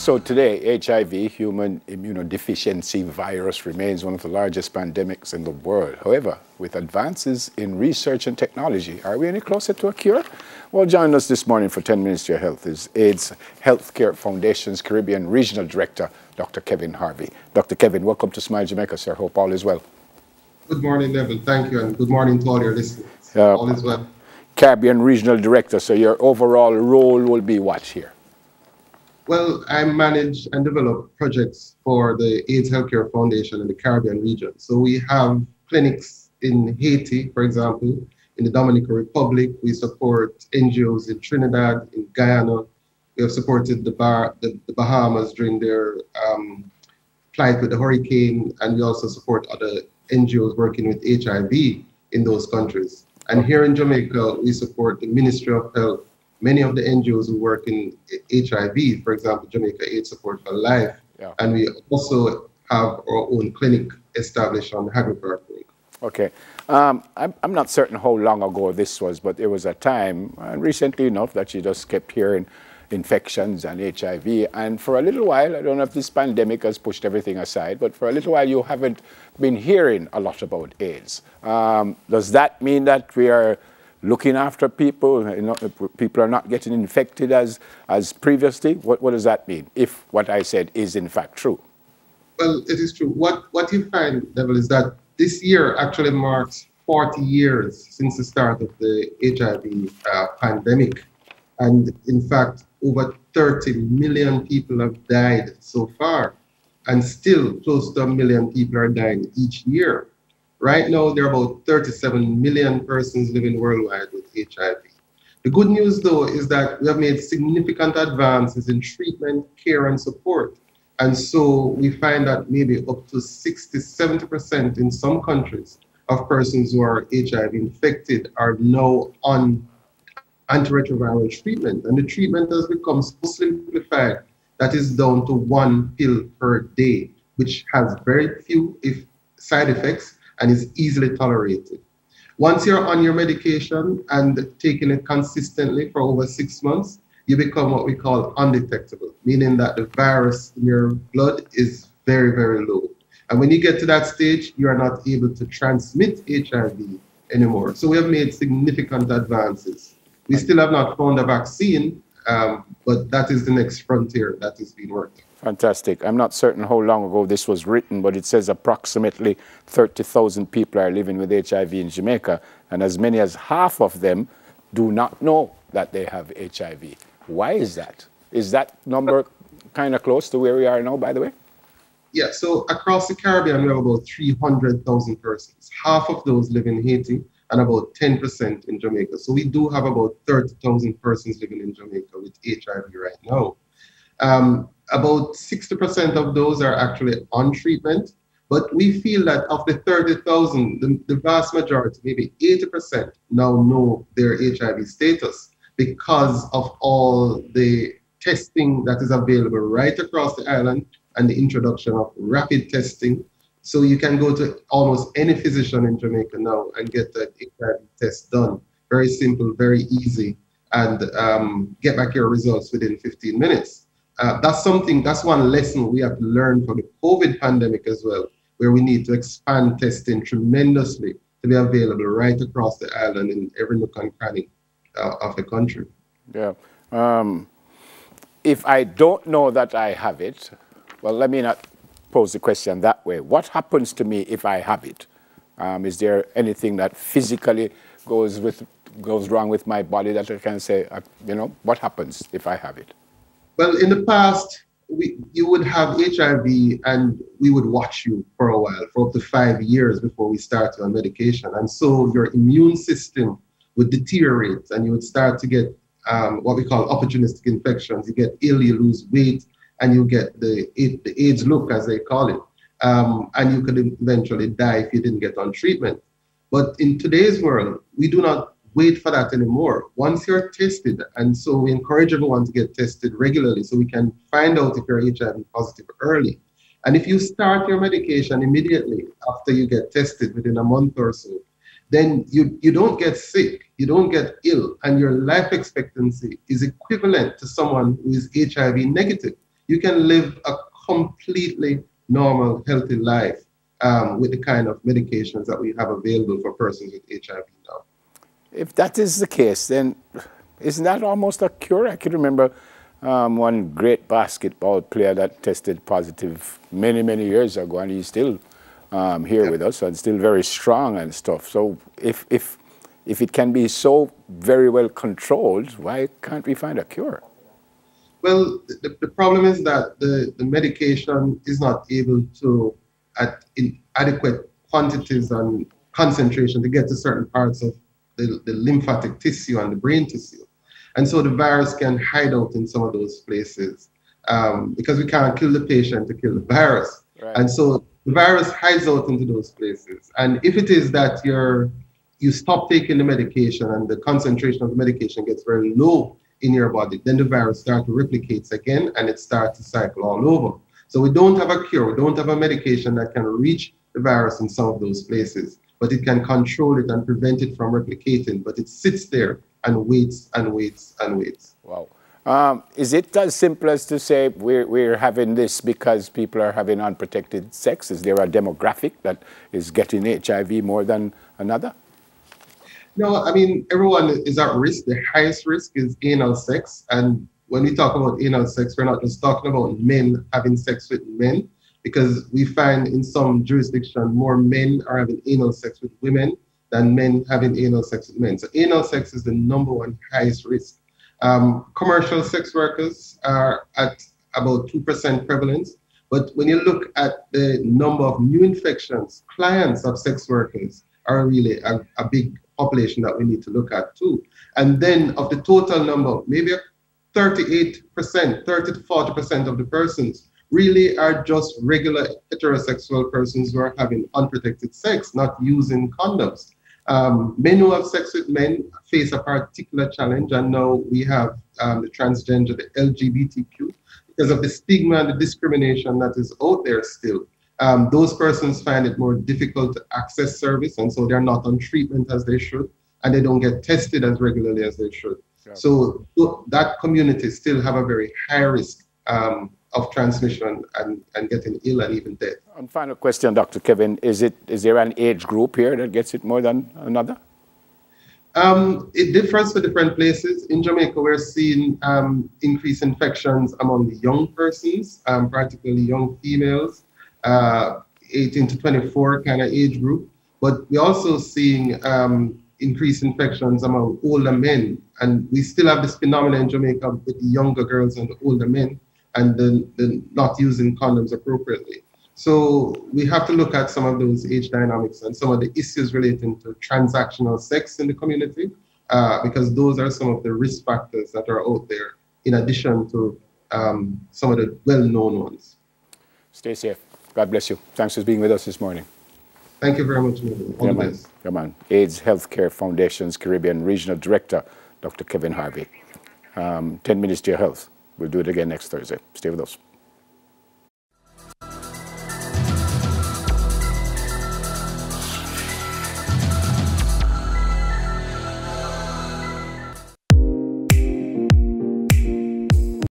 So today, HIV, human immunodeficiency virus, remains one of the largest pandemics in the world. However, with advances in research and technology, are we any closer to a cure? Well, joining us this morning for 10 Minutes to Your Health is AIDS Healthcare Foundation's Caribbean Regional Director, Dr. Kevin Harvey. Dr. Kevin, welcome to Smile Jamaica, sir. Hope all is well. Good morning, Neville. Thank you, and good morning to all your listeners. All is well. Caribbean Regional Director, so your overall role will be what here? Well, I manage and develop projects for the AIDS Healthcare Foundation in the Caribbean region. So we have clinics in Haiti, for example, in the Dominican Republic. We support NGOs in Trinidad, in Guyana. We have supported the Bahamas during their fight with the hurricane, and we also support other NGOs working with HIV in those countries. And here in Jamaica, we support the Ministry of Health, many of the NGOs who work in HIV, for example, Jamaica AIDS Support for Life, and we also have our own clinic established on Hagley Park Road. Okay. I'm not certain how long ago this was, but there was a time, recently enough, that you just kept hearing infections and HIV. And for a little while, I don't know if this pandemic has pushed everything aside, but for a little while you haven't been hearing a lot about AIDS. Does that mean that we are looking after people, people are not getting infected as previously? What does that mean, if what I said is in fact true? Well, it is true. What you find, Neville, is that this year actually marks 40 years since the start of the HIV pandemic. And in fact, over 30 million people have died so far, and still close to 1 million people are dying each year. Right now, there are about 37 million persons living worldwide with HIV. The good news, though, is that we have made significant advances in treatment, care, and support. And so we find that maybe up to 60–70% in some countries of persons who are HIV infected are now on antiretroviral treatment. And the treatment has become so simplified that is down to 1 pill per day, which has very few side effects and is easily tolerated. Once you're on your medication and taking it consistently for over 6 months, you become what we call undetectable, meaning that the virus in your blood is very, very low. And when you get to that stage, you are not able to transmit HIV anymore. So we have made significant advances. We still have not found a vaccine, but that is the next frontier that is being worked on. Fantastic. I'm not certain how long ago this was written, but it says approximately 30,000 people are living with HIV in Jamaica, and as many as half of them do not know that they have HIV. Why is that? Is that number kind of close to where we are now, by the way? Yeah, so across the Caribbean, we have about 300,000 persons. Half of those live in Haiti and about 10% in Jamaica. So we do have about 30,000 persons living in Jamaica with HIV right now. About 60% of those are actually on treatment, but we feel that of the 30,000, the vast majority, maybe 80%, now know their HIV status because of all the testing that is available right across the island and the introduction of rapid testing. So you can go to almost any physician in Jamaica now and get that HIV test done. Very simple, very easy, and get back your results within 15 minutes. That's one lesson we have to learn from the COVID pandemic as well, where we need to expand testing tremendously to be available right across the island in every nook and cranny of the country. Yeah. If I don't know that I have it, well, let me not pose the question that way. What happens to me if I have it? Is there anything that physically goes wrong with my body that I can say, what happens if I have it? Well, in the past, you would have HIV and we would watch you for a while, for up to 5 years before we start you on medication. And so your immune system would deteriorate and you would start to get what we call opportunistic infections. You get ill, you lose weight, and you get the AIDS look, as they call it. And you could eventually die if you didn't get on treatment. But in today's world, we do not wait for that anymore. Once you're tested, and so we encourage everyone to get tested regularly so we can find out if you're HIV positive early. And if you start your medication immediately after you get tested within a month or so, then you don't get sick, you don't get ill, and your life expectancy is equivalent to someone who is HIV negative. you can live a completely normal, healthy life with the kind of medications that we have available for persons with HIV now. If that is the case, then isn't that almost a cure? I can remember one great basketball player that tested positive many, many years ago, and he's still here with us and still very strong and stuff. So if it can be so very well controlled, why can't we find a cure? Well, the problem is that the medication is not able to, in adequate quantities and concentration, to get to certain parts of the lymphatic tissue and the brain tissue. And so the virus can hide out in some of those places because we can't kill the patient to kill the virus. Right. And so the virus hides out into those places. And if it is that you stop taking the medication and the concentration of the medication gets very low in your body, then the virus starts to replicate again and it starts to cycle all over. So we don't have a cure, we don't have a medication that can reach the virus in some of those places, but it can control it and prevent it from replicating, but it sits there and waits and waits and waits. Wow. Is it as simple as to say we're having this because people are having unprotected sex? Is there a demographic that is getting HIV more than another? No, I mean, everyone is at risk. The highest risk is anal sex. And when we talk about anal sex, we're not just talking about men having sex with men, because we find in some jurisdictions more men are having anal sex with women than men having anal sex with men. So anal sex is the #1 highest risk. Commercial sex workers are at about 2% prevalence. But when you look at the number of new infections, clients of sex workers are really a big population that we need to look at too. And then of the total number, maybe 38%, 30 to 40% of the persons really are just regular heterosexual persons who are having unprotected sex, not using condoms. Men who have sex with men face a particular challenge, and now we have the transgender, the LGBTQ, because of the stigma and the discrimination that is out there still. Those persons find it more difficult to access service, and so they're not on treatment as they should, and they don't get tested as regularly as they should. Yeah. So that community still have a very high risk of transmission and getting ill and even death. And final question, Dr. Kevin, is there an age group here that gets it more than another? It differs for different places. In Jamaica, we're seeing increased infections among the young persons, particularly young females, 18 to 24 kind of age group. But we're also seeing increased infections among older men. And we still have this phenomenon in Jamaica with the younger girls and the older men, and the not using condoms appropriately. So we have to look at some of those age dynamics and some of the issues relating to transactional sex in the community, because those are some of the risk factors that are out there, in addition to some of the well-known ones. Stay safe. God bless you. Thanks for being with us this morning. Thank you very much. All the best. Come on. AIDS Healthcare Foundation's Caribbean Regional Director, Dr. Kevin Harvey. 10 minutes to your health. We'll do it again next Thursday. Stay with us.